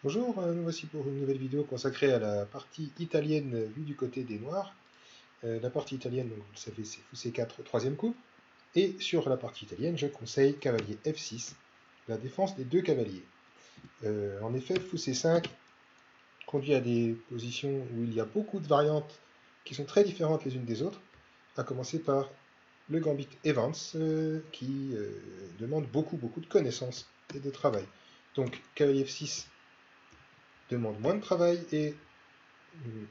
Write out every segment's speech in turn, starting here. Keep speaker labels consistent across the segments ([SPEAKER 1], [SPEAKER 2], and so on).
[SPEAKER 1] Bonjour, nous voici pour une nouvelle vidéo consacrée à la partie italienne vue du côté des Noirs. La partie italienne, donc, vous le savez, c'est fou C4 troisième coup. Et sur la partie italienne, je conseille cavalier F6, la défense des deux cavaliers. En effet, fou C5 conduit à des positions où il y a beaucoup de variantes qui sont très différentes les unes des autres, à commencer par le gambit Evans, qui demande beaucoup de connaissances et de travail. Donc cavalier F6 demande moins de travail et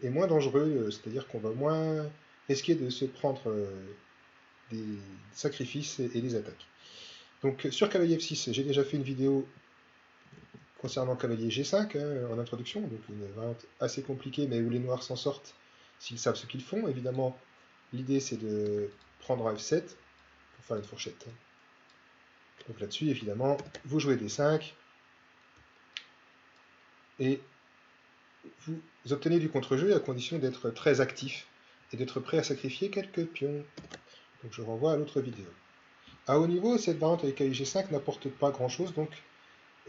[SPEAKER 1] moins dangereux, c'est-à-dire qu'on va moins risquer de se prendre des sacrifices et des attaques. Donc sur cavalier F6, j'ai déjà fait une vidéo concernant cavalier G5 en introduction, donc une variante assez compliquée mais où les noirs s'en sortent s'ils savent ce qu'ils font. Évidemment, l'idée c'est de prendre F7 pour faire une fourchette. Donc là-dessus, évidemment, vous jouez D5 et vous obtenez du contre-jeu à condition d'être très actif et d'être prêt à sacrifier quelques pions. Donc je renvoie à l'autre vidéo. À haut niveau, cette variante avec AIG5 n'apporte pas grand-chose, donc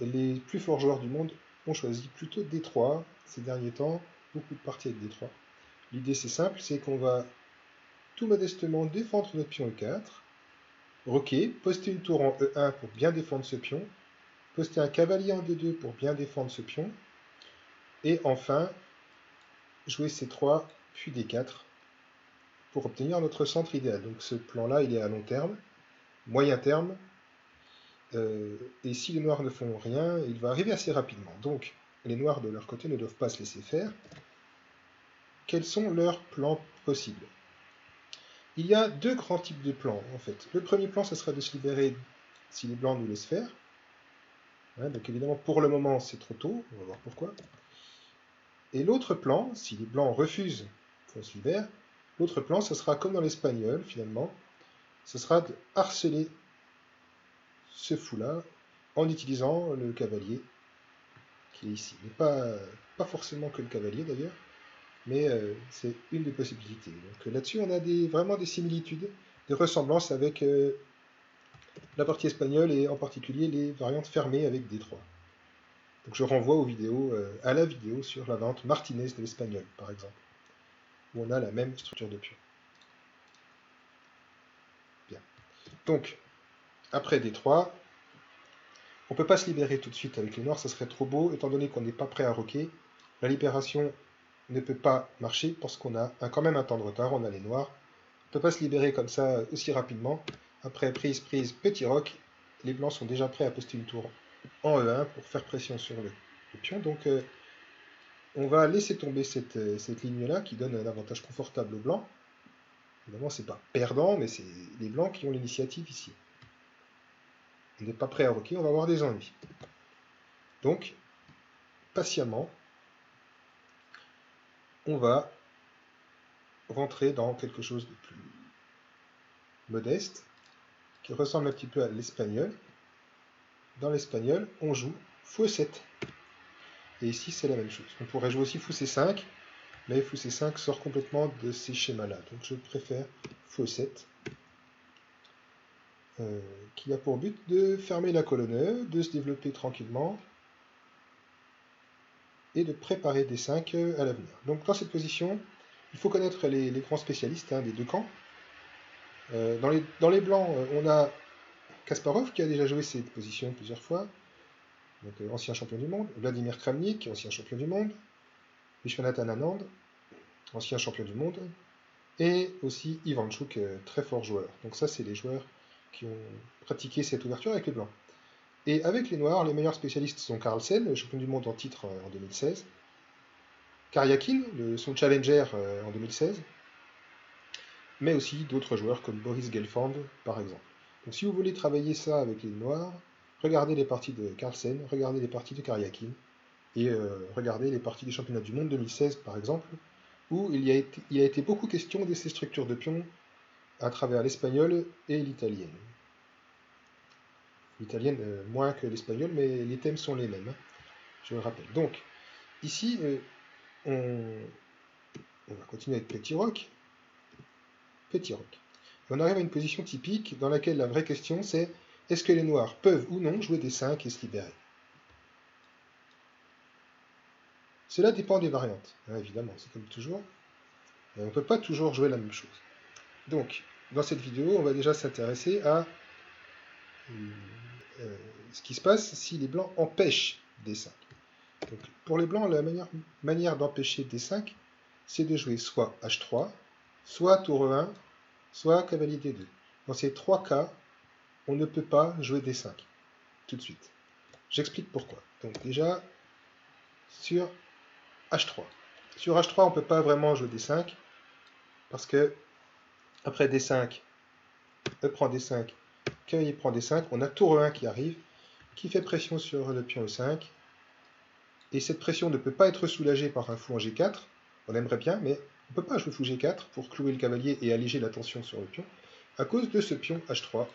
[SPEAKER 1] les plus forts joueurs du monde ont choisi plutôt D3 ces derniers temps, beaucoup de parties avec D3. L'idée c'est simple, c'est qu'on va tout modestement défendre notre pion E4, roquer, poster une tour en E1 pour bien défendre ce pion, poster un cavalier en D2 pour bien défendre ce pion, et enfin jouer C3 puis D4 pour obtenir notre centre idéal. Donc ce plan-là, il est à long terme, moyen terme, et si les noirs ne font rien, il va arriver assez rapidement. Donc, les noirs de leur côté ne doivent pas se laisser faire. Quels sont leurs plans possibles? Il y a deux grands types de plans, en fait. Le premier plan, ce sera de se libérer si les blancs nous laissent faire. Donc évidemment, pour le moment, c'est trop tôt. On va voir pourquoi. Et l'autre plan, si les blancs refusent qu'on se libère, l'autre plan, ce sera comme dans l'espagnol, finalement. Ce sera de harceler ce fou-là en utilisant le cavalier qui est ici. Mais pas forcément que le cavalier d'ailleurs, mais c'est une des possibilités. Donc là-dessus, on a vraiment des similitudes, des ressemblances avec la partie espagnole et en particulier les variantes fermées avec D3. Donc je renvoie aux vidéos, à la vidéo sur la variante Martinez de l'espagnol, par exemple, où on a la même structure de pion. Bien. Donc, après D3, on ne peut pas se libérer tout de suite avec les noirs, ça serait trop beau, étant donné qu'on n'est pas prêt à roquer. La libération ne peut pas marcher parce qu'on a quand même un temps de retard, on a les noirs. On ne peut pas se libérer comme ça aussi rapidement. Après prise, petit roc, les blancs sont déjà prêts à poster une tour en E1 pour faire pression sur le pion. Donc on va laisser tomber cette ligne-là qui donne un avantage confortable aux blancs. Évidemment, c'est pas perdant, mais c'est les blancs qui ont l'initiative ici. On n'est pas prêt à roquer, on va avoir des ennuis. Donc, patiemment, on va rentrer dans quelque chose de plus modeste, qui ressemble un petit peu à l'espagnol. Dans l'espagnol, on joue fou E7. Et ici, c'est la même chose. On pourrait jouer aussi fou C5, mais fou C5 sort complètement de ces schémas-là. Donc je préfère fou E7, qui a pour but de fermer la colonne E, de se développer tranquillement, et de préparer D5 à l'avenir. Donc dans cette position, il faut connaître les grands spécialistes des deux camps. Dans les blancs, on a Kasparov qui a déjà joué cette position plusieurs fois, donc ancien champion du monde, Vladimir Kramnik, ancien champion du monde, Vishwanathan Anand, ancien champion du monde, et aussi Ivanchuk, très fort joueur. Donc ça, c'est les joueurs qui ont pratiqué cette ouverture avec les blancs. Et avec les noirs, les meilleurs spécialistes sont Carlsen, le champion du monde en titre en 2016, Karyakin, son challenger en 2016, mais aussi d'autres joueurs comme Boris Gelfand, par exemple. Donc si vous voulez travailler ça avec les noirs, regardez les parties de Carlsen, regardez les parties de Karyakin, et regardez les parties des championnats du monde 2016, par exemple, où il a été beaucoup question de ces structures de pions à travers l'espagnol et l'italienne. L'italienne moins que l'espagnol, mais les thèmes sont les mêmes, je le rappelle. Donc, ici, on va continuer avec petit roc. Petit roc. Et on arrive à une position typique dans laquelle la vraie question c'est est-ce que les noirs peuvent ou non jouer des 5 et se libérer? Cela dépend des variantes, hein, évidemment, c'est comme toujours. On ne peut pas toujours jouer la même chose. Donc, dans cette vidéo, on va déjà s'intéresser à ce qui se passe si les blancs empêchent D5. Donc, pour les blancs, la manière d'empêcher D5, c'est de jouer soit H3, soit tour E1, soit cavalier D2. Dans ces trois cas, on ne peut pas jouer D5 tout de suite. J'explique pourquoi. Donc déjà, sur H3. Sur H3, on ne peut pas vraiment jouer D5, parce que après D5, E prend D5, cavalier prend D5, on a tour E1 qui arrive, qui fait pression sur le pion E5, et cette pression ne peut pas être soulagée par un fou en G4, on aimerait bien, mais on ne peut pas jouer fou G4 pour clouer le cavalier et alléger la tension sur le pion, à cause de ce pion H3.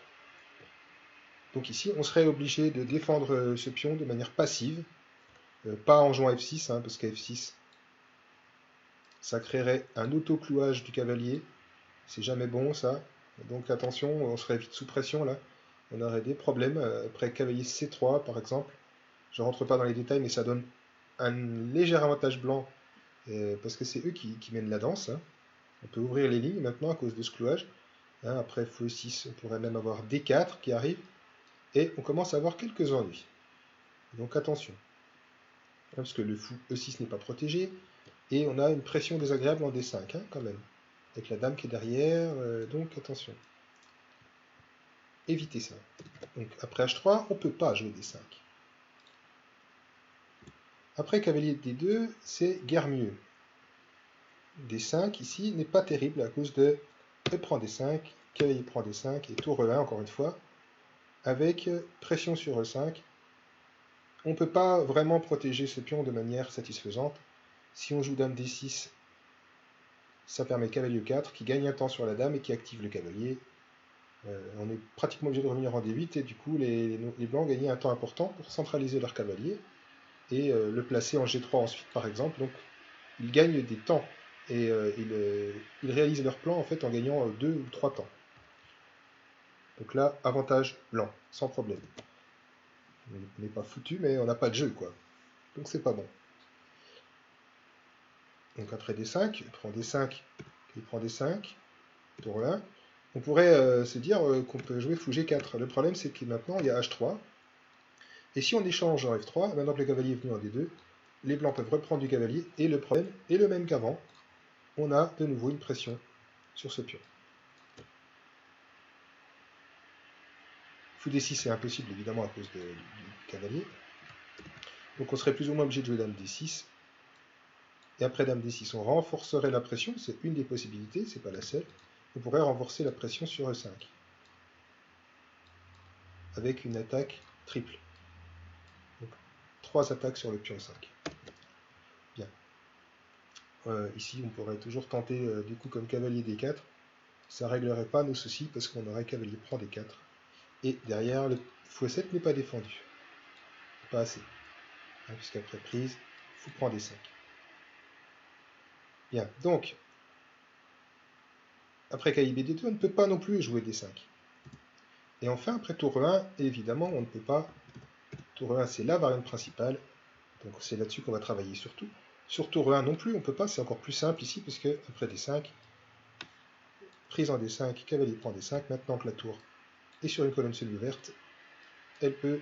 [SPEAKER 1] Donc ici, on serait obligé de défendre ce pion de manière passive, pas en jouant F6, hein, parce qu'à F6, ça créerait un auto-clouage du cavalier, c'est jamais bon ça, donc attention, on serait vite sous pression là, on aurait des problèmes, après cavalier C3 par exemple, je ne rentre pas dans les détails, mais ça donne un léger avantage blanc, parce que c'est eux qui mènent la danse, hein. On peut ouvrir les lignes maintenant à cause de ce clouage, hein. Après fou E6, on pourrait même avoir D4 qui arrive, et on commence à avoir quelques ennuis, donc attention, hein, parce que le fou E6 n'est pas protégé, et on a une pression désagréable en D5, hein, quand même, avec la dame qui est derrière, donc attention. Évitez ça. Donc après H3, on ne peut pas jouer D5. Après cavalier D2, c'est guère mieux. D5 ici n'est pas terrible à cause de E prend D5, cavalier prend D5 et tour E1 encore une fois, avec pression sur E5. On ne peut pas vraiment protéger ce pion de manière satisfaisante. Si on joue dame D6, ça permet cavalier E4 qui gagne un temps sur la dame et qui active le cavalier. On est pratiquement obligé de revenir en D8 et du coup les blancs gagnent un temps important pour centraliser leur cavalier et le placer en G3 ensuite par exemple. Donc ils gagnent des temps et ils réalisent leur plan en fait en gagnant 2 ou 3 temps. Donc là, avantage blanc, sans problème. On n'est pas foutu, mais on n'a pas de jeu quoi. Donc c'est pas bon. Donc après D5, il prend D5, il prend D5, tour 1. On pourrait se dire qu'on peut jouer fou G4. Le problème c'est que maintenant il y a H3. Et si on échange en F3, maintenant que le cavalier est venu en D2, les blancs peuvent reprendre du cavalier, et le problème est le même qu'avant. On a de nouveau une pression sur ce pion. Fou D6 c'est impossible évidemment à cause du cavalier. Donc on serait plus ou moins obligé de jouer dame D6. Et après dame D6, on renforcerait la pression, c'est une des possibilités, c'est pas la seule. On pourrait renforcer la pression sur E5. Avec une attaque triple. Donc 3 attaques sur le pion 5. Bien. Ici, on pourrait toujours tenter du coup comme cavalier D4. Ça ne réglerait pas nos soucis parce qu'on aurait cavalier prend D4. Et derrière, le fou E7 n'est pas défendu. Pas assez. Hein, puisqu'après prise, fou prend D5. Bien, donc, après cavalier B2, on ne peut pas non plus jouer D5. Et enfin, après tour 1, évidemment, on ne peut pas. Tour 1, c'est la variante principale. Donc c'est là-dessus qu'on va travailler surtout. Sur tour 1 non plus, on ne peut pas, c'est encore plus simple ici, puisque après D5, prise en D5, cavalier prend D5, maintenant que la tour est sur une colonne semi-ouverte, elle peut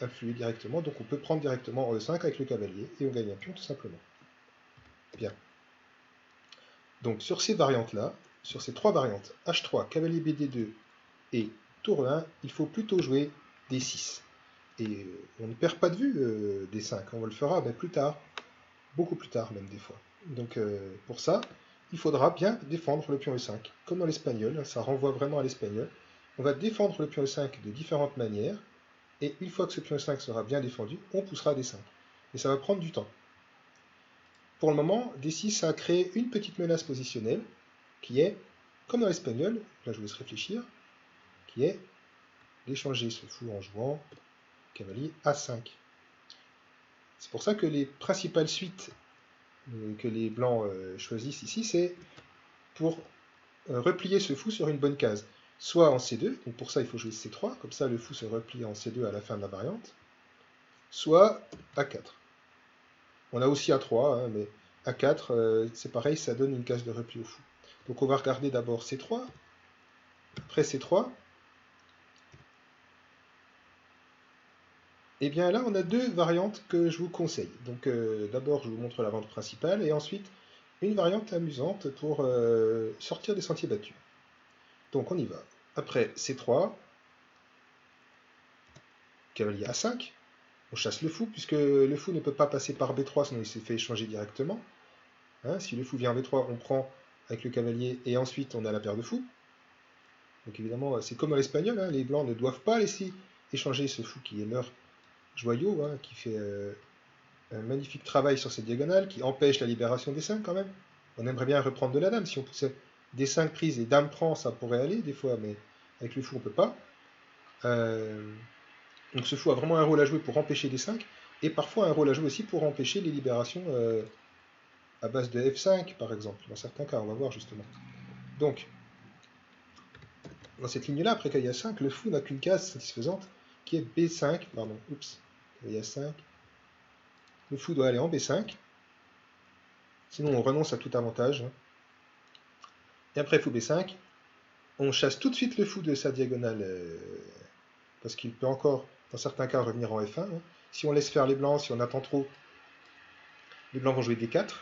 [SPEAKER 1] influer directement, donc on peut prendre directement en E5 avec le cavalier, et on gagne un pion tout simplement. Bien. Donc sur ces variantes-là, sur ces trois variantes, H3, cavalier BD2 et tour 1, il faut plutôt jouer D6. Et on ne perd pas de vue D5, on le fera mais plus tard, beaucoup plus tard même des fois. Donc pour ça, il faudra bien défendre le pion E5, comme dans l'espagnol, ça renvoie vraiment à l'espagnol. On va défendre le pion E5 de différentes manières, et une fois que ce pion E5 sera bien défendu, on poussera D5. Et ça va prendre du temps. Pour le moment, D6 a créé une petite menace positionnelle, qui est, comme dans l'espagnol, là je vous laisse réfléchir, qui est d'échanger ce fou en jouant cavalier A5. C'est pour ça que les principales suites que les blancs choisissent ici, c'est pour replier ce fou sur une bonne case. Soit en C2, donc pour ça il faut jouer C3, comme ça le fou se replie en C2 à la fin de la variante, soit A4. On a aussi A3, hein, mais A4, c'est pareil, ça donne une case de repli au fou. Donc on va regarder d'abord C3, après C3. Et bien là, on a deux variantes que je vous conseille. Donc d'abord, je vous montre la vente principale, et ensuite, une variante amusante pour sortir des sentiers battus. Donc on y va. Après C3, cavalier A5, on chasse le fou, puisque le fou ne peut pas passer par B3, sinon il s'est fait échanger directement. Hein, si le fou vient en B3, on prend avec le cavalier, et ensuite on a la paire de fous. Donc évidemment, c'est comme dans l'espagnol, hein, les blancs ne doivent pas laisser échanger ce fou qui est leur joyau, hein, qui fait un magnifique travail sur cette diagonale, qui empêche la libération des 5 quand même. On aimerait bien reprendre de la dame. Si on poussait des 5 prises et dame prend, ça pourrait aller des fois, mais avec le fou on peut pas. Donc ce fou a vraiment un rôle à jouer pour empêcher des 5, et parfois un rôle à jouer aussi pour empêcher les libérations à base de F5 par exemple, dans certains cas, on va voir justement. Donc, dans cette ligne-là, après cavalier A5, le fou n'a qu'une case satisfaisante, qui est B5, pardon, oups, cavalier A5. Le fou doit aller en B5, sinon on renonce à tout avantage. Et après fou B5, on chasse tout de suite le fou de sa diagonale, parce qu'il peut encore, dans certains cas, revenir en F1. Hein. Si on laisse faire les blancs, si on attend trop, les blancs vont jouer D4.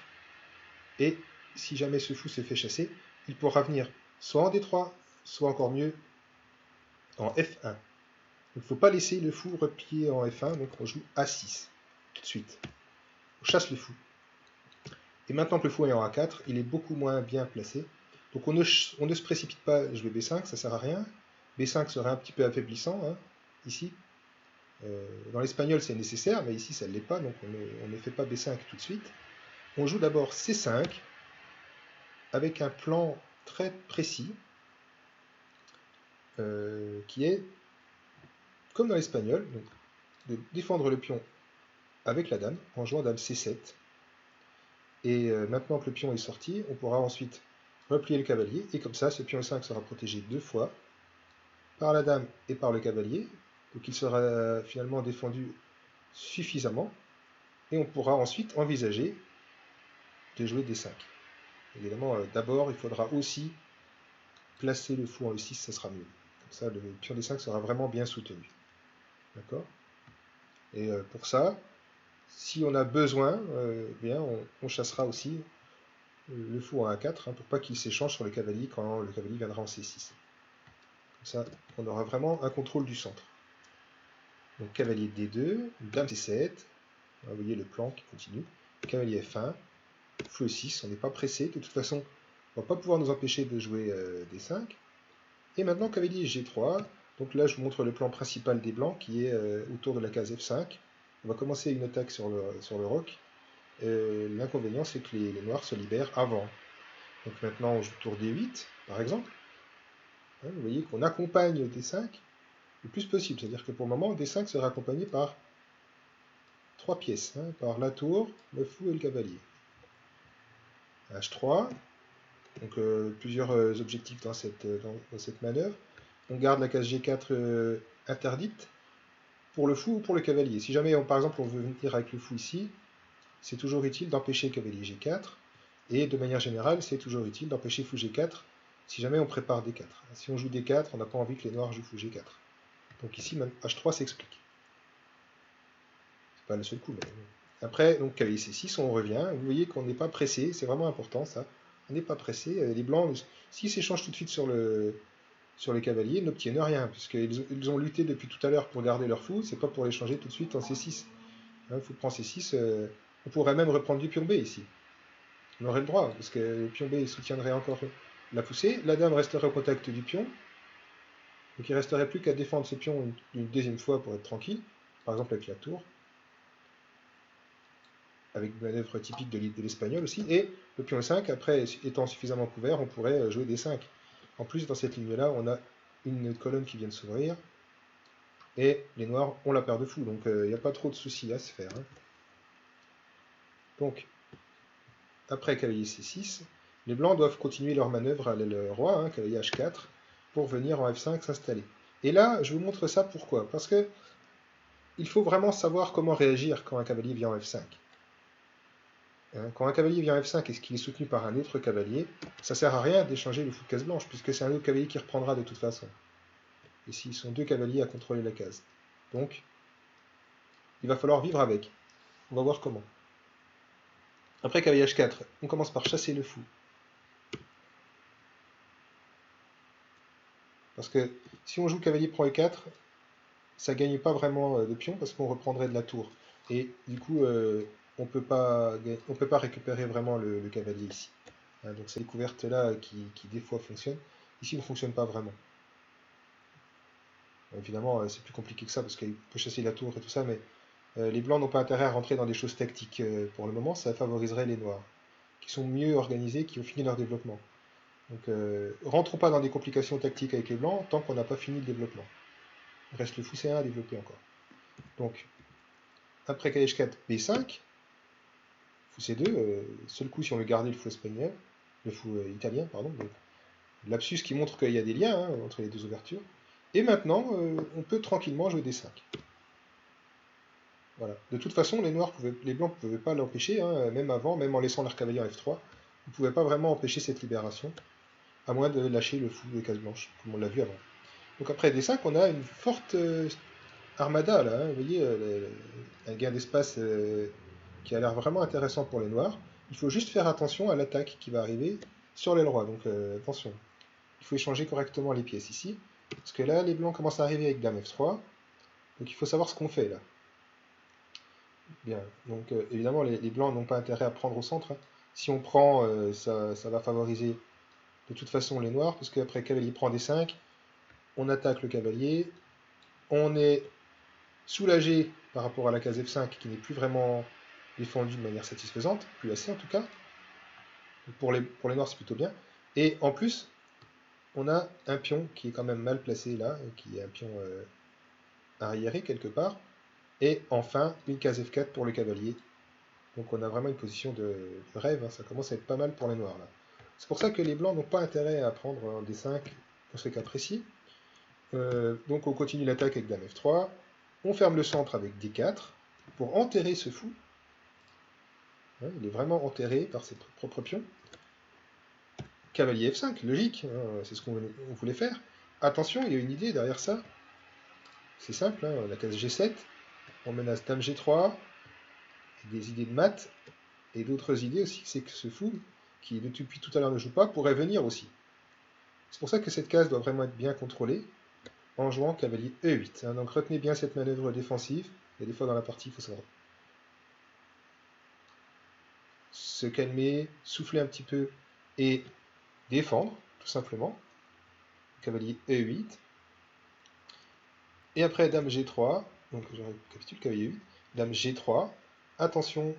[SPEAKER 1] Et si jamais ce fou se fait chasser, il pourra venir soit en D3, soit encore mieux en F1. Il ne faut pas laisser le fou replier en F1, donc on joue A6 tout de suite. On chasse le fou. Et maintenant que le fou est en A4, il est beaucoup moins bien placé. Donc on ne se précipite pas à jouer B5, ça ne sert à rien. B5 serait un petit peu affaiblissant, hein, ici. Dans l'espagnol c'est nécessaire, mais ici ça ne l'est pas, donc on ne fait pas B5 tout de suite. On joue d'abord C5, avec un plan très précis, qui est, comme dans l'espagnol, de défendre le pion avec la dame, en jouant dame C7. Et maintenant que le pion est sorti, on pourra ensuite replier le cavalier, et comme ça, ce pion 5 sera protégé deux fois, par la dame et par le cavalier, donc il sera finalement défendu suffisamment, et on pourra ensuite envisager de jouer D5. Évidemment, d'abord, il faudra aussi placer le fou en E6, ça sera mieux. Comme ça, le pion D5 sera vraiment bien soutenu. D'accord? Et pour ça, si on a besoin, bien, on chassera aussi le fou en A4, hein, pour pas qu'il s'échange sur le cavalier quand le cavalier viendra en C6. Comme ça, on aura vraiment un contrôle du centre. Donc cavalier D2, dame C7, vous voyez le plan qui continue, cavalier F1, fou E6, on n'est pas pressé, de toute façon, on ne va pas pouvoir nous empêcher de jouer D5. Et maintenant cavalier G3, donc là je vous montre le plan principal des blancs qui est autour de la case F5. On va commencer une attaque sur le roc. L'inconvénient c'est que les noirs se libèrent avant. Donc maintenant on joue tour D8 par exemple. Hein, vous voyez qu'on accompagne D5 le plus possible, c'est-à-dire que pour le moment D5 sera accompagné par trois pièces, hein, par la tour, le fou et le cavalier. H3, donc plusieurs objectifs dans cette manœuvre. On garde la case G4 interdite pour le fou ou pour le cavalier. Si jamais, par exemple, on veut venir avec le fou ici, c'est toujours utile d'empêcher cavalier G4, et de manière générale, c'est toujours utile d'empêcher fou G4 si jamais on prépare D4. Si on joue D4, on n'a pas envie que les noirs jouent fou G4. Donc ici, H3 s'explique. C'est pas le seul coup, mais... Après, donc cavalier C6, on revient. Vous voyez qu'on n'est pas pressé, c'est vraiment important ça. On n'est pas pressé. Les blancs, s'ils s'échangent tout de suite sur les cavaliers, n'obtiennent rien, puisqu'ils ont lutté depuis tout à l'heure pour garder leur fou, c'est pas pour l'échanger tout de suite en C6. Hein, fou prend C6, on pourrait même reprendre du pion B ici. On aurait le droit, parce que le pion B soutiendrait encore la poussée, la dame resterait au contact du pion, donc il ne resterait plus qu'à défendre ce pion une deuxième fois pour être tranquille, par exemple avec la tour, avec une manœuvre typique de l'espagnol aussi, et le pion 5, après étant suffisamment couvert, on pourrait jouer D5. En plus, dans cette ligne-là, on a une colonne qui vient de s'ouvrir, et les noirs ont la paire de fous, donc il n'y a pas trop de soucis à se faire. Hein. Donc, après cavalier C6, les blancs doivent continuer leur manœuvre à l'aile roi, hein, cavalier H4, pour venir en F5 s'installer. Et là, je vous montre ça pourquoi? Parce que il faut vraiment savoir comment réagir quand un cavalier vient en F5. Hein, quand un cavalier vient F5 et qu'il est soutenu par un autre cavalier, ça sert à rien d'échanger le fou de case blanche, puisque c'est un autre cavalier qui reprendra de toute façon. Et s'ils sont deux cavaliers à contrôler la case. Donc, il va falloir vivre avec. On va voir comment. Après cavalier H4, on commence par chasser le fou. Parce que si on joue cavalier prend E4, ça ne gagne pas vraiment de pion parce qu'on reprendrait de la tour. Et du coup, on peut pas récupérer vraiment le cavalier ici. Hein, donc cette découverte-là qui des fois fonctionne, ici ne fonctionne pas vraiment. Évidemment, c'est plus compliqué que ça parce qu'il peut chasser la tour et tout ça, mais les blancs n'ont pas intérêt à rentrer dans des choses tactiques pour le moment, ça favoriserait les noirs, qui sont mieux organisés, qui ont fini leur développement. Donc rentrons pas dans des complications tactiques avec les blancs tant qu'on n'a pas fini le développement. Il reste le fou C1 à développer encore. Donc, après KH4, B5, fou C2, seul coup si on veut garder le fou espagnol, le fou italien, pardon, lapsus qui montre qu'il y a des liens hein, entre les deux ouvertures. Et maintenant, on peut tranquillement jouer D5. Voilà. De toute façon, les blancs ne pouvaient pas l'empêcher, hein, même avant, même en laissant leur cavalier en F3. Ils ne pouvaient pas vraiment empêcher cette libération, à moins de lâcher le fou de case blanche, comme on l'a vu avant. Donc après D5, on a une forte armada, là. Hein, vous voyez, un gain d'espace qui a l'air vraiment intéressant pour les noirs. Il faut juste faire attention à l'attaque qui va arriver sur l'aile roi. Donc attention, il faut échanger correctement les pièces ici. Parce que là, les blancs commencent à arriver avec dame F3. Donc il faut savoir ce qu'on fait là. Bien, donc évidemment, les blancs n'ont pas intérêt à prendre au centre. Hein. Si on prend, ça va favoriser de toute façon les noirs, parce qu'après cavalier prend D5, on attaque le cavalier, on est soulagé par rapport à la case F5 qui n'est plus vraiment défendue de manière satisfaisante, plus assez en tout cas. Pour les noirs, c'est plutôt bien. Et en plus, on a un pion qui est quand même mal placé là, qui est un pion arriéré quelque part. Et enfin, une case F4 pour le cavalier. Donc on a vraiment une position de rêve, hein. Ça commence à être pas mal pour les noirs là. C'est pour ça que les blancs n'ont pas intérêt à prendre un D5 pour ce cas précis. Donc on continue l'attaque avec dame F3. On ferme le centre avec D4 pour enterrer ce fou. Hein, il est vraiment enterré par ses propres pions. Cavalier F5, logique, hein, c'est ce qu'on voulait faire. Attention, il y a une idée derrière ça. C'est simple, hein, la case G7, on menace dame G3, des idées de maths, et d'autres idées aussi, c'est que ce fou, qui depuis tout à l'heure ne joue pas, pourrait venir aussi. C'est pour ça que cette case doit vraiment être bien contrôlée, en jouant cavalier E8. Hein, donc retenez bien cette manœuvre défensive, il y a des fois dans la partie, il faut savoir se calmer, souffler un petit peu, et défendre, tout simplement. Cavalier E8. Et après dame G3, donc je récapitule, cavalier 8, dame G3, attention,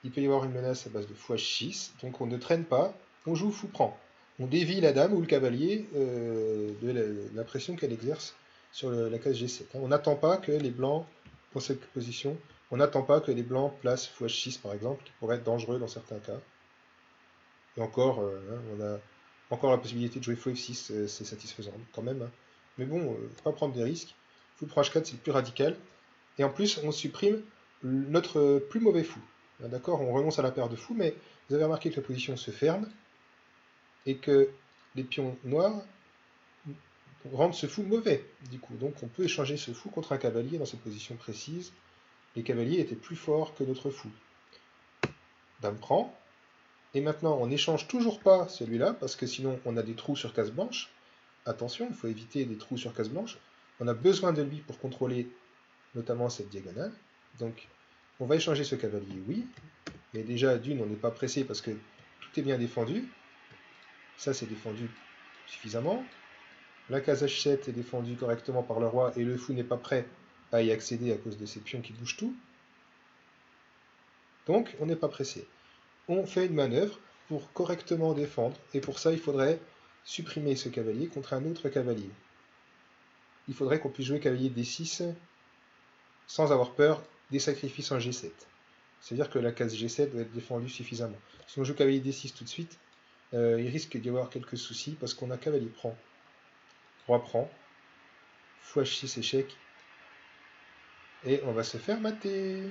[SPEAKER 1] il peut y avoir une menace à base de fou H6, donc on ne traîne pas, on joue fou prend. On dévie la dame ou le cavalier de la pression qu'elle exerce sur la case G7. On n'attend pas que les blancs, pour cette position, on n'attend pas que les blancs placent fou H6 par exemple, qui pourrait être dangereux dans certains cas. Et encore, on a encore la possibilité de jouer fou F6, c'est satisfaisant quand même. Hein. Mais bon, faut pas prendre des risques. Fou prend H4, c'est le plus radical. Et en plus, on supprime notre plus mauvais fou. D'accord, on renonce à la paire de fous, mais vous avez remarqué que la position se ferme et que les pions noirs rendent ce fou mauvais, du coup. Donc on peut échanger ce fou contre un cavalier dans cette position précise. Les cavaliers étaient plus forts que notre fou. Dame prend. Et maintenant, on n'échange toujours pas celui-là, parce que sinon on a des trous sur case blanche. Attention, il faut éviter des trous sur case blanche. On a besoin de lui pour contrôler notamment cette diagonale. Donc on va échanger ce cavalier, oui. Mais déjà, d'une, on n'est pas pressé parce que tout est bien défendu. Ça, c'est défendu suffisamment. La case H7 est défendue correctement par le roi et le fou n'est pas prêt à y accéder à cause de ces pions qui bougent tout. Donc, on n'est pas pressé. On fait une manœuvre pour correctement défendre et pour ça, il faudrait supprimer ce cavalier contre un autre cavalier. Il faudrait qu'on puisse jouer cavalier D6 sans avoir peur des sacrifices en G7. C'est-à-dire que la case G7 doit être défendue suffisamment. Si on joue cavalier D6 tout de suite, il risque d'y avoir quelques soucis parce qu'on a cavalier prend, roi prend, fou H6 échec, et on va se faire mater.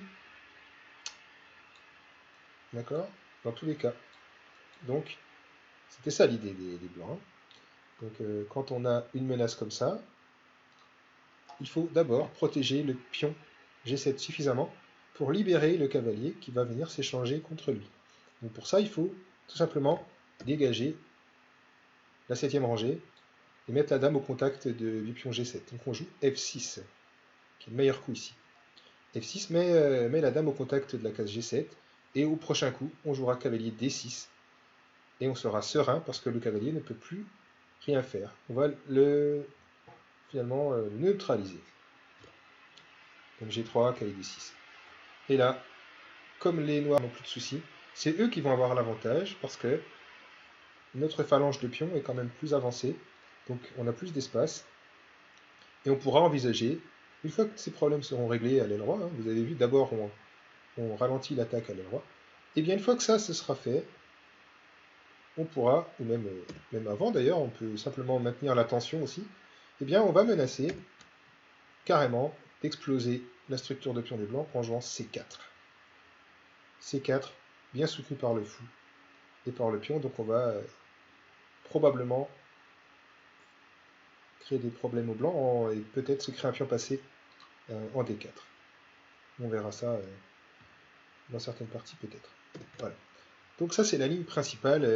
[SPEAKER 1] d'accord? Dans tous les cas. Donc, c'était ça l'idée des blancs. Hein. Donc, quand on a une menace comme ça, il faut d'abord protéger le pion G7 suffisamment pour libérer le cavalier qui va venir s'échanger contre lui. Donc pour ça, il faut tout simplement dégager la 7e rangée et mettre la dame au contact du pion G7. Donc on joue F6, qui est le meilleur coup ici. F6 met la dame au contact de la case G7, et au prochain coup, on jouera cavalier D6, et on sera serein parce que le cavalier ne peut plus rien faire. On va finalement le neutraliser. Donc G3, cavalier D6. Et là, comme les noirs n'ont plus de soucis, c'est eux qui vont avoir l'avantage parce que notre phalange de pions est quand même plus avancée, donc on a plus d'espace, et on pourra envisager, une fois que ces problèmes seront réglés à l'aile roi, hein, vous avez vu, d'abord on ralentit l'attaque à l'aile roi, et bien une fois que ça ce sera fait, on pourra, ou même avant d'ailleurs, on peut simplement maintenir la tension aussi, et bien on va menacer carrément d'exploser la structure de pion des blancs en jouant C4. C4, bien soutenu par le fou et par le pion, donc on va probablement créer des problèmes aux blancs et peut-être se créer un pion passé en D4. On verra ça dans certaines parties peut-être. Voilà. Donc ça c'est la ligne principale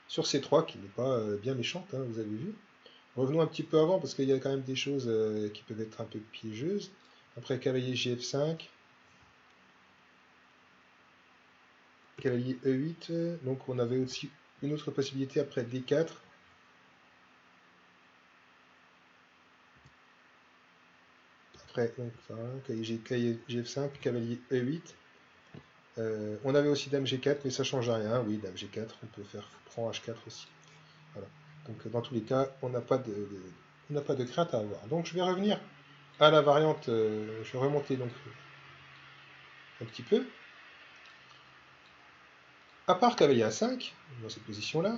[SPEAKER 1] sur C3 qui n'est pas bien méchante, hein, vous avez vu. Revenons un petit peu avant parce qu'il y a quand même des choses qui peuvent être un peu piégeuses. Après cavalier GF5, cavalier E8, donc on avait aussi une autre possibilité après D4. Après, donc, voilà, cavalier GF5, cavalier E8. On avait aussi dame G4, mais ça ne change rien. Oui, dame G4, on peut faire prend H4 aussi. Voilà. Donc dans tous les cas, on n'a pas de crainte à avoir. Donc je vais revenir à la variante, je vais remonter donc un petit peu. À part cavalier A5, dans cette position-là,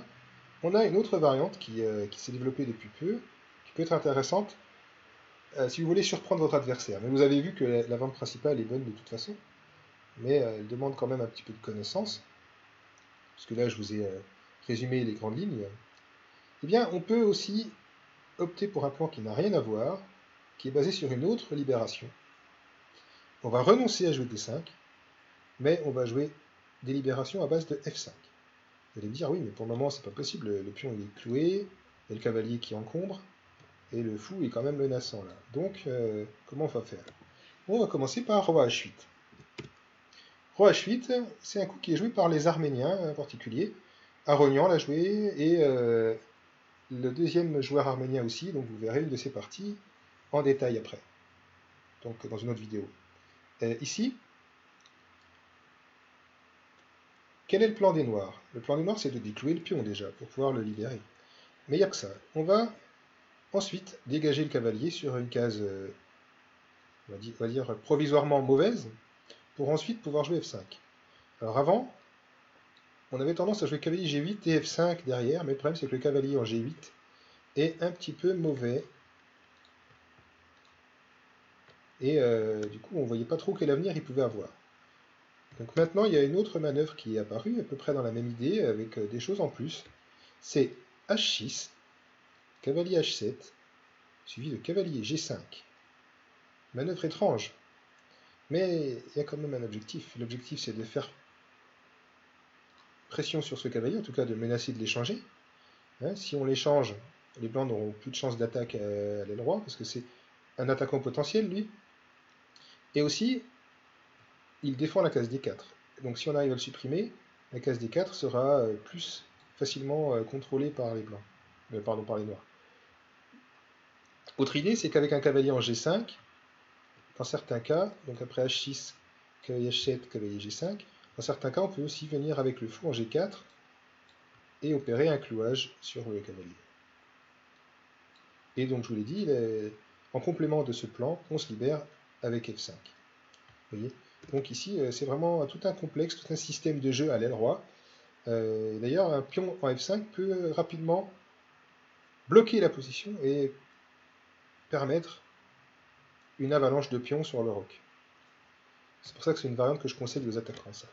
[SPEAKER 1] on a une autre variante qui s'est développée depuis peu, qui peut être intéressante si vous voulez surprendre votre adversaire. Mais vous avez vu que la vente principale est bonne de toute façon, mais elle demande quand même un petit peu de connaissance, puisque là je vous ai résumé les grandes lignes. Eh bien, on peut aussi opter pour un plan qui n'a rien à voir, qui est basé sur une autre libération. On va renoncer à jouer D5, mais on va jouer des libérations à base de F5. Vous allez me dire, oui, mais pour le moment, c'est pas possible, le pion il est cloué, il y a le cavalier qui encombre, et le fou est quand même menaçant là. Donc, comment on va faire? On va commencer par roi H8. Roi H8, c'est un coup qui est joué par les Arméniens en particulier. Aronian l'a joué, et le deuxième joueur arménien aussi, donc vous verrez une de ces parties en détail après, donc dans une autre vidéo. Ici, quel est le plan des noirs? Le plan des noirs, c'est de déclouer le pion déjà, pour pouvoir le libérer. Mais il n'y a que ça. On va ensuite dégager le cavalier sur une case, on va dire provisoirement mauvaise, pour ensuite pouvoir jouer F5. Alors avant, on avait tendance à jouer cavalier G8 et F5 derrière, mais le problème c'est que le cavalier en G8 est un petit peu mauvais. Et du coup, on ne voyait pas trop quel avenir il pouvait avoir. Donc maintenant, il y a une autre manœuvre qui est apparue, à peu près dans la même idée, avec des choses en plus. C'est H6, cavalier H7, suivi de cavalier G5. Manœuvre étrange, mais il y a quand même un objectif. L'objectif, c'est de faire pression sur ce cavalier, en tout cas de menacer de l'échanger. Hein, si on l'échange, les blancs n'auront plus de chance d'attaque à l'aile droite, parce que c'est un attaquant potentiel, lui. Et aussi, il défend la case D4. Donc si on arrive à le supprimer, la case D4 sera plus facilement contrôlée par les blancs. Pardon, par les noirs. Autre idée, c'est qu'avec un cavalier en G5, dans certains cas, donc après H6, cavalier H7, cavalier G5, dans certains cas, on peut aussi venir avec le fou en G4 et opérer un clouage sur le cavalier. Et donc, je vous l'ai dit, en complément de ce plan, on se libère avec F5. Vous voyez? Donc ici, c'est vraiment tout un complexe, tout un système de jeu à l'aile roi. D'ailleurs, un pion en F5 peut rapidement bloquer la position et permettre une avalanche de pions sur le roc. C'est pour ça que c'est une variante que je conseille aux attaquants. Ça.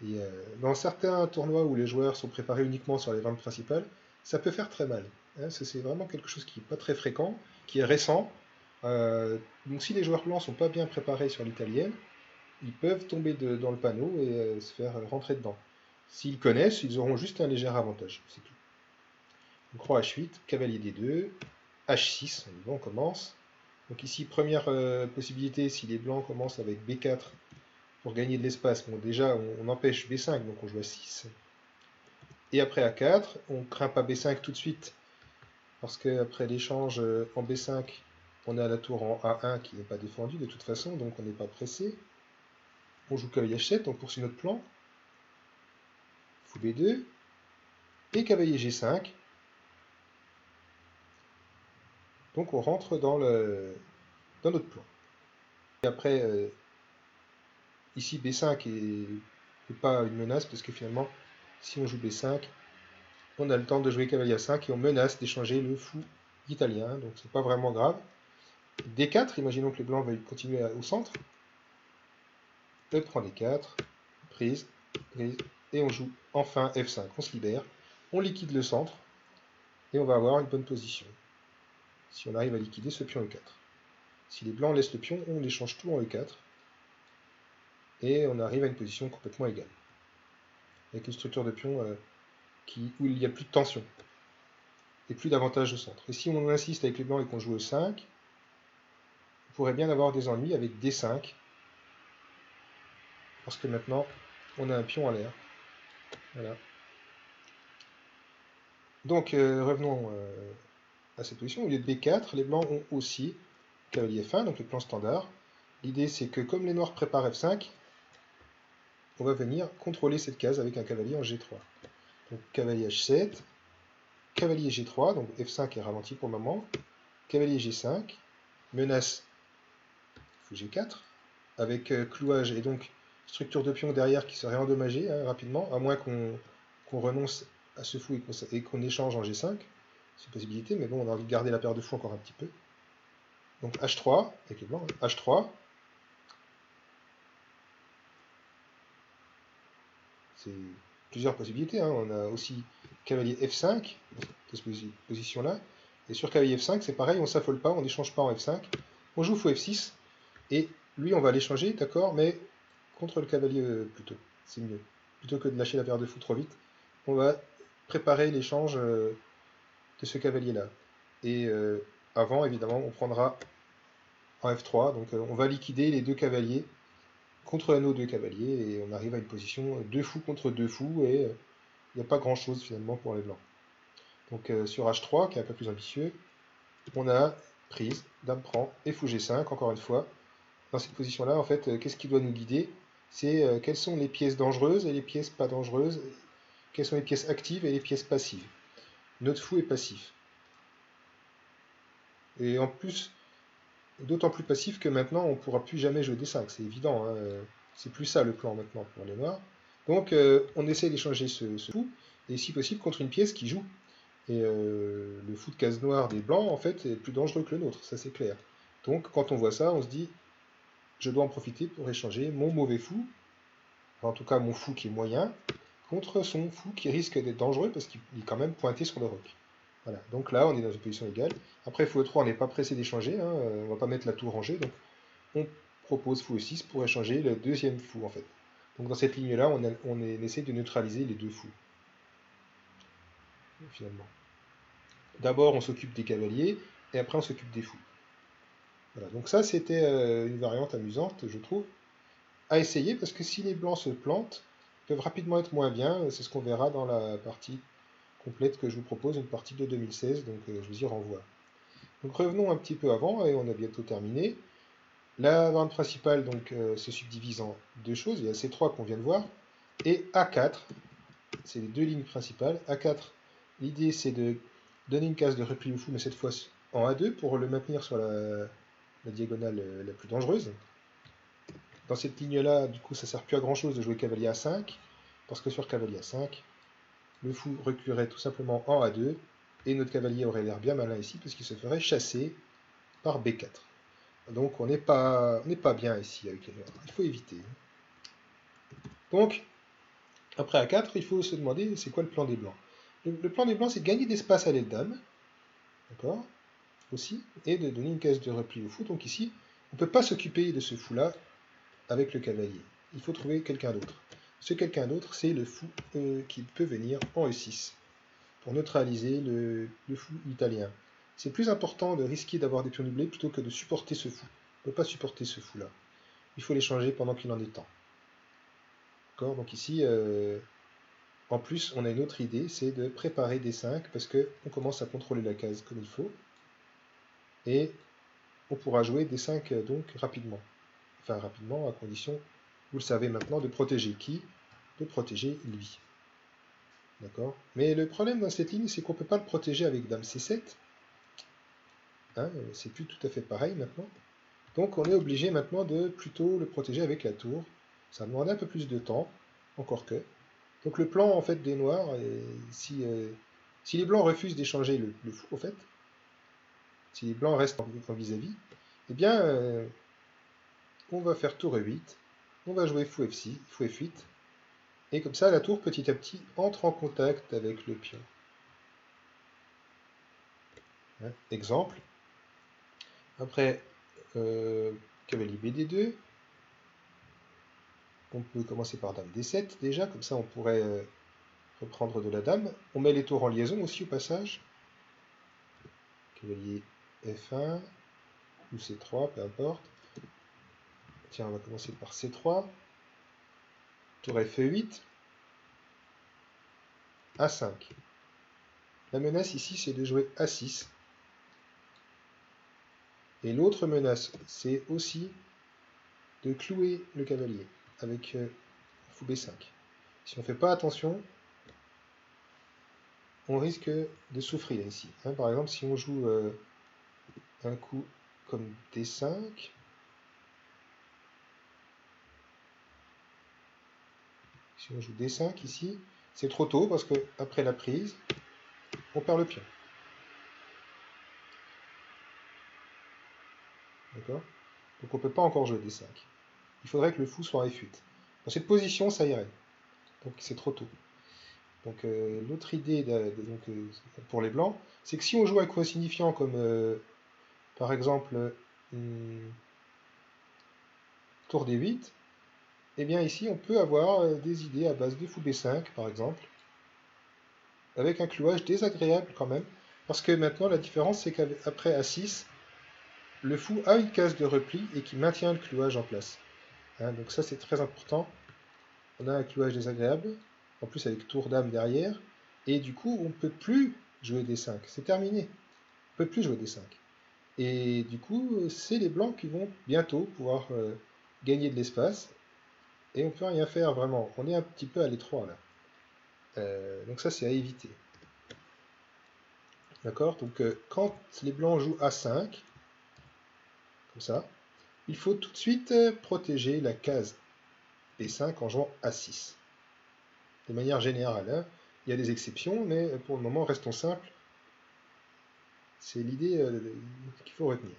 [SPEAKER 1] Et dans certains tournois où les joueurs sont préparés uniquement sur les ventes principales, ça peut faire très mal. Hein, c'est vraiment quelque chose qui n'est pas très fréquent, qui est récent. Donc si les joueurs blancs sont pas bien préparés sur l'italienne, ils peuvent tomber dans le panneau et se faire rentrer dedans. S'ils connaissent, ils auront juste un léger avantage, c'est tout. Donc roi H8, cavalier D2, H6, on commence. Donc ici, première possibilité, si les blancs commencent avec B4 pour gagner de l'espace, bon déjà on empêche B5, donc on joue à 6. Et après A4, on craint pas B5 tout de suite, parce qu'après l'échange en B5, on a la tour en A1 qui n'est pas défendue de toute façon, donc on n'est pas pressé. On joue cavalier H7, on poursuit notre plan. Fou B2, et cavalier G5. Donc on rentre dans notre plan. Et après, ici B5 n'est pas une menace, parce que finalement, si on joue B5, on a le temps de jouer cavalier A5 et on menace d'échanger le fou italien, donc c'est pas vraiment grave. D4, imaginons que les blancs veuillent continuer au centre. E prend D4, prise, et on joue enfin F5, on se libère, on liquide le centre, et on va avoir une bonne position. Si on arrive à liquider ce pion E4. Si les blancs laissent le pion, on échange tout en E4, et on arrive à une position complètement égale. Avec une structure de pion où il n'y a plus de tension, et plus d'avantage au centre. Et si on insiste avec les blancs et qu'on joue E5, on pourrait bien avoir des ennuis avec D5, parce que maintenant, on a un pion à l'air. Voilà. Donc, revenons à cette position. Au lieu de B4, les blancs ont aussi cavalier F1, donc le plan standard. L'idée, c'est que comme les noirs préparent F5, on va venir contrôler cette case avec un cavalier en G3. Donc, cavalier H7, cavalier G3, donc F5 est ralenti pour le moment, cavalier G5, menace fou G4, avec clouage et donc structure de pion derrière qui serait endommagée rapidement, à moins qu'on renonce à ce fou et qu'on échange en G5. C'est une possibilité, mais bon, on a envie de garder la paire de fous encore un petit peu. Donc H3, avec les blancs, H3. C'est plusieurs possibilités. On a aussi cavalier F5, de cette position-là. Et sur cavalier F5, c'est pareil, on ne s'affole pas, on n'échange pas en F5. On joue fou F6, et lui, on va l'échanger, d'accord, mais contre le cavalier plutôt. C'est mieux. Plutôt que de lâcher la paire de fou trop vite, on va préparer l'échange de ce cavalier-là. Et avant, évidemment, on prendra en F3, donc on va liquider les deux cavaliers contre nos deux cavaliers, et on arrive à une position 2 fous contre 2 fous, et il n'y a pas grand chose finalement pour les blancs. Donc sur H3, qui est un peu plus ambitieux, on a prise, dame prend, et fou G5, encore une fois. Dans cette position-là, en fait, qu'est-ce qui doit nous guider? C'est quelles sont les pièces dangereuses et les pièces pas dangereuses, quelles sont les pièces actives et les pièces passives. Notre fou est passif. Et en plus, d'autant plus passif que maintenant, on ne pourra plus jamais jouer D5, c'est évident. Hein. C'est plus ça le plan maintenant pour les noirs. Donc on essaie d'échanger ce fou, et si possible contre une pièce qui joue. Et le fou de case noire des blancs, en fait, est plus dangereux que le nôtre, ça c'est clair. Donc quand on voit ça, on se dit, je dois en profiter pour échanger mon mauvais fou, enfin, en tout cas mon fou qui est moyen, contre son fou qui risque d'être dangereux parce qu'il est quand même pointé sur le roc. Voilà, donc là on est dans une position égale. Après fou E3, on n'est pas pressé d'échanger, on ne va pas mettre la tour rangée, donc on propose fou E6 pour échanger le deuxième fou en fait. Donc dans cette ligne-là, on essaie de neutraliser les deux fous, finalement. D'abord on s'occupe des cavaliers, et après on s'occupe des fous. Voilà, donc ça c'était une variante amusante, je trouve, à essayer, parce que si les blancs se plantent, ils peuvent rapidement être moins bien, c'est ce qu'on verra dans la partie complète que je vous propose, une partie de 2016, donc je vous y renvoie. Donc revenons un petit peu avant, et on a bientôt terminé. La variante principale donc, se subdivise en deux choses, il y a C3 qu'on vient de voir, et A4, c'est les deux lignes principales. A4, l'idée c'est de donner une case de repli au fou, mais cette fois en A2, pour le maintenir sur la diagonale la plus dangereuse. Dans cette ligne-là, du coup, ça ne sert plus à grand-chose de jouer cavalier A5, parce que sur cavalier A5, le fou reculerait tout simplement en A2, et notre cavalier aurait l'air bien malin ici, parce qu'il se ferait chasser par B4. Donc on n'est pas bien ici avec les noirs, il faut éviter. Donc, Après A4, il faut se demander c'est quoi le plan des blancs. Le plan des blancs, c'est de gagner d'espace à l'aile dame, d'accord, aussi, et de donner une case de repli au fou. Donc ici, on ne peut pas s'occuper de ce fou-là avec le cavalier. Il faut trouver quelqu'un d'autre. Ce quelqu'un d'autre, c'est le fou qui peut venir en E6 pour neutraliser le fou italien. C'est plus important de risquer d'avoir des pions doublés plutôt que de supporter ce fou. On ne peut pas supporter ce fou-là. Il faut les changer pendant qu'il en est temps. D'accord. Donc ici, en plus, on a une autre idée, c'est de préparer D5 parce qu'on commence à contrôler la case comme il faut. Et on pourra jouer D5 donc rapidement. Enfin rapidement, à condition, vous le savez maintenant, de protéger qui? De protéger lui. D'accord. Mais le problème dans cette ligne, c'est qu'on ne peut pas le protéger avec Dame C7. Hein, c'est plus tout à fait pareil maintenant. Donc on est obligé maintenant de plutôt le protéger avec la tour. Ça demande un peu plus de temps, encore que. Donc le plan en fait des noirs, si les blancs refusent d'échanger le fou, en fait, si les blancs restent en vis-à-vis, eh bien on va faire tour E8, on va jouer fou F6, fou F8, et comme ça la tour petit à petit entre en contact avec le pion. Hein, exemple. Après, cavalier BD2. On peut commencer par Dame D7 déjà, comme ça on pourrait reprendre de la dame. On met les tours en liaison aussi au passage. Cavalier F1 ou C3, peu importe. Tiens, on va commencer par C3. Tour F8. A5. La menace ici, c'est de jouer A6. Et l'autre menace, c'est aussi de clouer le cavalier avec fou B5. Si on ne fait pas attention, on risque de souffrir ici. Hein, par exemple, si on joue un coup comme D5, si on joue D5 ici, c'est trop tôt parce que après la prise, on perd le pion. D'accord. Donc on ne peut pas encore jouer D5. Il faudrait que le fou soit F8. Dans cette position, ça irait. Donc c'est trop tôt. Donc l'autre idée pour les blancs, c'est que si on joue un coup insignifiant comme par exemple tour D8, eh bien ici on peut avoir des idées à base de fou B5 par exemple, avec un clouage désagréable quand même, parce que maintenant la différence c'est qu'après A6, le fou a une case de repli et qui maintient le clouage en place. Hein, donc ça c'est très important. On a un clouage désagréable, en plus avec tour dame derrière, et du coup on ne peut plus jouer D5, c'est terminé. On ne peut plus jouer D5. Et du coup c'est les blancs qui vont bientôt pouvoir gagner de l'espace, et on ne peut rien faire vraiment. On est un petit peu à l'étroit là. Donc ça c'est à éviter. D'accord. Donc quand les blancs jouent A5, comme ça, il faut tout de suite protéger la case B5 en jouant A6. De manière générale, hein. Il y a des exceptions, mais pour le moment, restons simples. C'est l'idée qu'il faut retenir.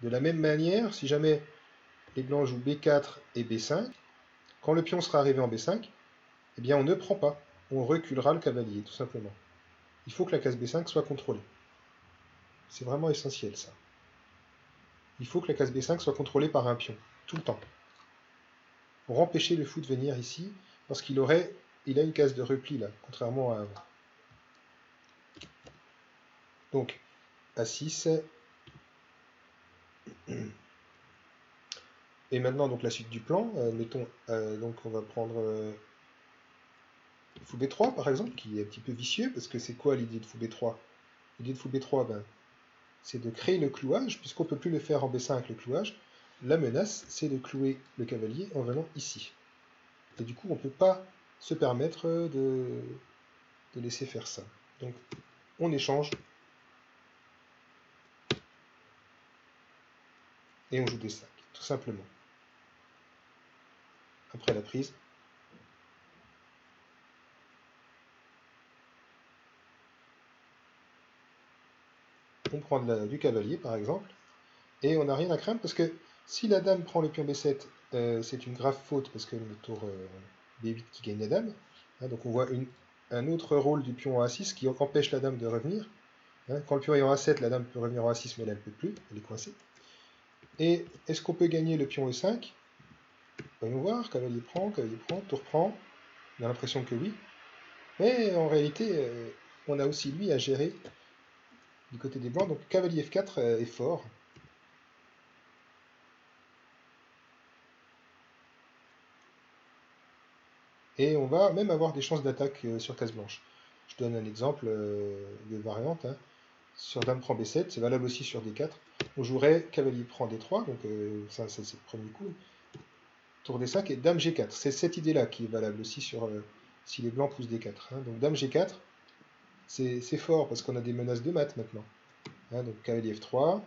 [SPEAKER 1] De la même manière, si jamais les blancs jouent B4 et B5, quand le pion sera arrivé en B5, eh bien on ne prend pas. On reculera le cavalier, tout simplement. Il faut que la case B5 soit contrôlée. C'est vraiment essentiel, ça. Il faut que la case B5 soit contrôlée par un pion, tout le temps. Pour empêcher le fou de venir ici, parce qu'il a une case de repli, là, contrairement à avant. Donc, A6. Et maintenant, donc la suite du plan, mettons, donc on va prendre fou B3 par exemple, qui est un petit peu vicieux, parce que c'est quoi l'idée de fou B3? L'idée de fou B3, c'est de créer le clouage, puisqu'on ne peut plus le faire en B5 le clouage. La menace, c'est de clouer le cavalier en venant ici. Et du coup, on ne peut pas se permettre de laisser faire ça. Donc, on échange. Et on joue D5, tout simplement. Après la prise. On prend du cavalier, par exemple. Et on n'a rien à craindre, parce que si la dame prend le pion B7, c'est une grave faute, parce que le tour B8 qui gagne la dame. Hein, donc on voit un autre rôle du pion en A6 qui empêche la dame de revenir. Hein, quand le pion est en A7, la dame peut revenir en A6, mais là elle ne peut plus, elle est coincée. Et est-ce qu'on peut gagner le pion E5? Voyons voir, cavalier prend, tour prend. On a l'impression que oui. Mais en réalité, on a aussi lui à gérer du côté des blancs. Donc cavalier F4 est fort. Et on va même avoir des chances d'attaque sur case blanche. Je donne un exemple de variante. Hein. Sur dame prend B7, c'est valable aussi sur D4. On jouerait cavalier prend D3, donc ça c'est le premier coup. Tour D5 et dame G4. C'est cette idée-là qui est valable aussi sur si les blancs poussent D4. Hein. Donc dame G4, c'est fort parce qu'on a des menaces de mat maintenant. Hein, donc cavalier F3,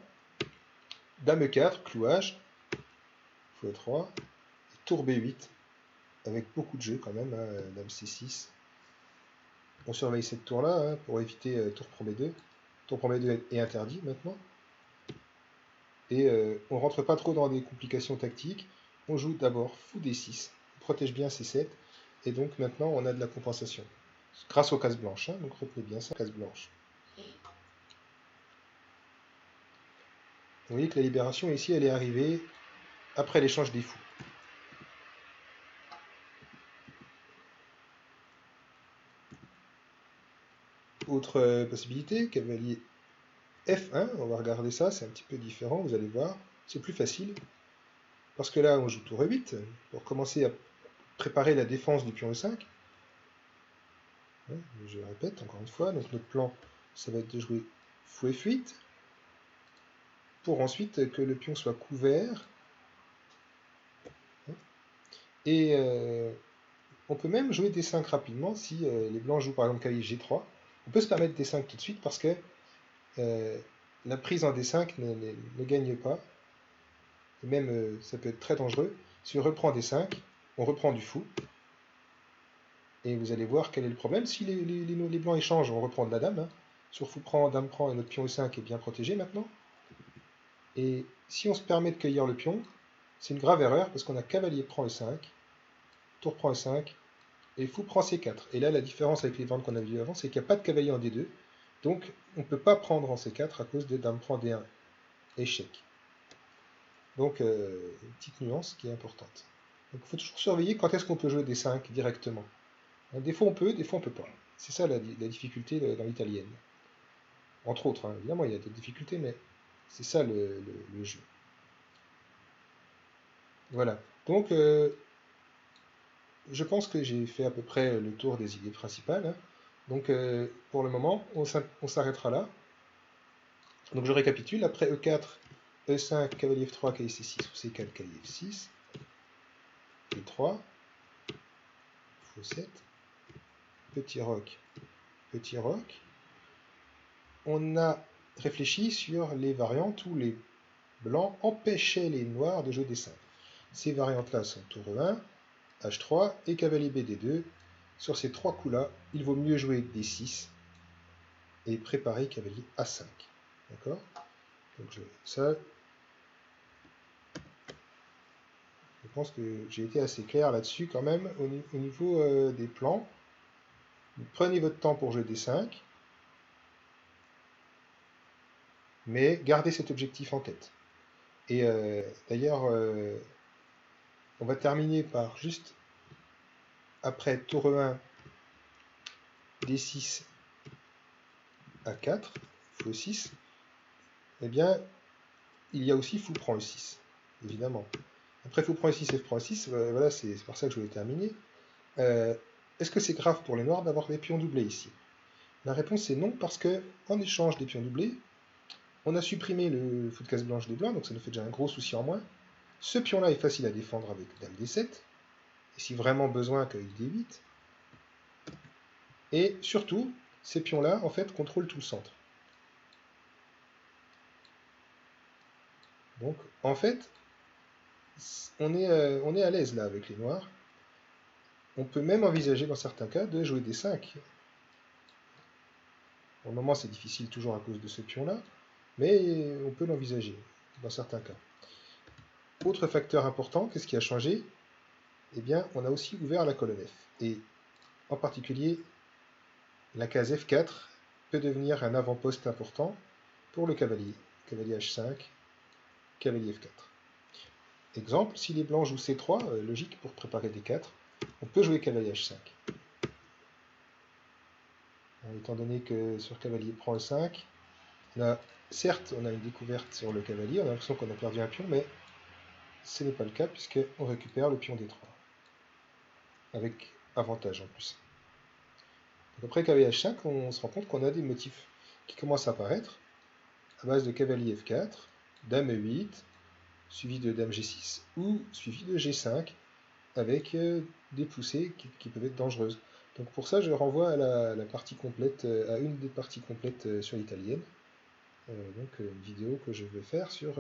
[SPEAKER 1] dame E4, clouage, fou E3, et tour B8, avec beaucoup de jeux quand même, hein, dame C6. On surveille cette tour-là hein, pour éviter tour prend B2. Tour prend B2 est interdit maintenant. Et on ne rentre pas trop dans des complications tactiques. On joue d'abord fou D6, on protège bien C7, et donc maintenant on a de la compensation. Grâce aux cases blanches, hein, donc retenez bien ça, cases blanches. Vous voyez que la libération ici, elle est arrivée après l'échange des fous. Autre possibilité, cavalier F1, on va regarder ça, c'est un petit peu différent, vous allez voir, c'est plus facile. Parce que là, on joue tour E8, pour commencer à préparer la défense du pion E5. Je répète encore une fois, donc notre plan, ça va être de jouer fou F8, pour ensuite que le pion soit couvert. Et on peut même jouer D5 rapidement si les blancs jouent par exemple cavalier G3. On peut se permettre D5 tout de suite parce que la prise en D5 ne gagne pas. Et même ça peut être très dangereux. Si on reprend D5, on reprend du fou. Et vous allez voir quel est le problème. Si les blancs échangent, on reprend de la dame. Hein. Sur fou prend, dame prend, et notre pion E5 est bien protégé maintenant. Et si on se permet de cueillir le pion, c'est une grave erreur parce qu'on a cavalier prend E5, tour prend E5, et fou prend C4. Et là, la différence avec les ventes qu'on a vues avant, c'est qu'il n'y a pas de cavalier en D2. Donc, on ne peut pas prendre en C4 à cause de dame prend D1. Échec. Donc, une petite nuance qui est importante. Donc, il faut toujours surveiller quand est-ce qu'on peut jouer D5 directement. Des fois on peut, des fois on peut pas. C'est ça la difficulté dans l'italienne. Entre autres, hein. Évidemment, il y a des difficultés, mais c'est ça le jeu. Voilà. Donc, je pense que j'ai fait à peu près le tour des idées principales. Hein. Donc, pour le moment, on s'arrêtera là. Donc, je récapitule. Après E4, E5, cavalier F3, cavalier C6, ou C4, cavalier F6, E3, fou 7, petit roc, petit roc. On a réfléchi sur les variantes où les blancs empêchaient les noirs de jouer D5. Ces variantes-là sont tour E1, H3 et cavalier BD2. Sur ces trois coups-là, il vaut mieux jouer D6 et préparer cavalier A5. D'accord? Donc ça, je pense que j'ai été assez clair là-dessus quand même au niveau des plans. Prenez votre temps pour jouer D5, mais gardez cet objectif en tête. Et d'ailleurs, on va terminer par juste après tour E1, D6 A4, fou E6, eh bien, il y a aussi fou prend E6, évidemment. Après fou prend E6, F prend E6, voilà, c'est par ça que je voulais terminer. Est-ce que c'est grave pour les noirs d'avoir des pions doublés ici? La réponse est non, parce que en échange des pions doublés, on a supprimé le fou de case blanche des blancs, donc ça nous fait déjà un gros souci en moins. Ce pion-là est facile à défendre avec dame D7, et si vraiment besoin, qu'avec D8. Et surtout, ces pions-là, en fait, contrôlent tout le centre. Donc, en fait, on est à l'aise là avec les noirs. On peut même envisager, dans certains cas, de jouer des 5. Pour le moment, c'est difficile toujours à cause de ce pion-là, mais on peut l'envisager, dans certains cas. Autre facteur important, qu'est-ce qui a changé? eh bien, on a aussi ouvert la colonne F. Et en particulier, la case F4 peut devenir un avant-poste important pour le cavalier. Cavalier H5, cavalier F4. Exemple, si les blancs jouent C3, logique pour préparer D4, on peut jouer cavalier H5. Étant donné que sur cavalier prend E5, certes, on a une découverte sur le cavalier, on a l'impression qu'on a perdu un pion, mais ce n'est pas le cas puisqu'on récupère le pion D3. Avec avantage en plus. Donc après cavalier H5, on se rend compte qu'on a des motifs qui commencent à apparaître à base de cavalier F4, dame E8, suivi de dame G6 ou suivi de G5 avec des poussées qui peuvent être dangereuses. Donc pour ça, je renvoie à la partie complète, à une des parties complètes sur l'italienne. Donc une vidéo que je vais faire sur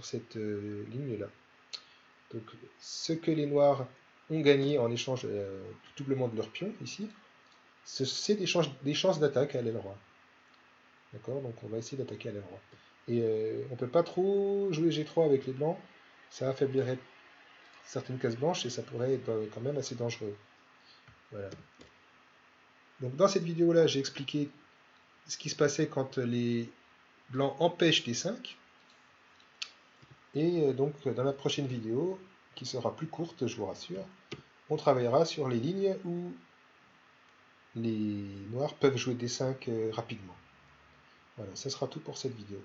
[SPEAKER 1] cette ligne-là. Donc ce que les noirs ont gagné en échange du doublement de leur pion ici, c'est des chances d'attaque à l'aile roi. D'accord. Donc on va essayer d'attaquer à l'aile roi. Et on ne peut pas trop jouer G3 avec les blancs, ça affaiblirait certaines cases blanches et ça pourrait être quand même assez dangereux. Voilà. Donc dans cette vidéo-là, j'ai expliqué ce qui se passait quand les blancs empêchent D5. Et donc dans la prochaine vidéo, qui sera plus courte, je vous rassure, on travaillera sur les lignes où les noirs peuvent jouer D5 rapidement. Voilà, ça sera tout pour cette vidéo.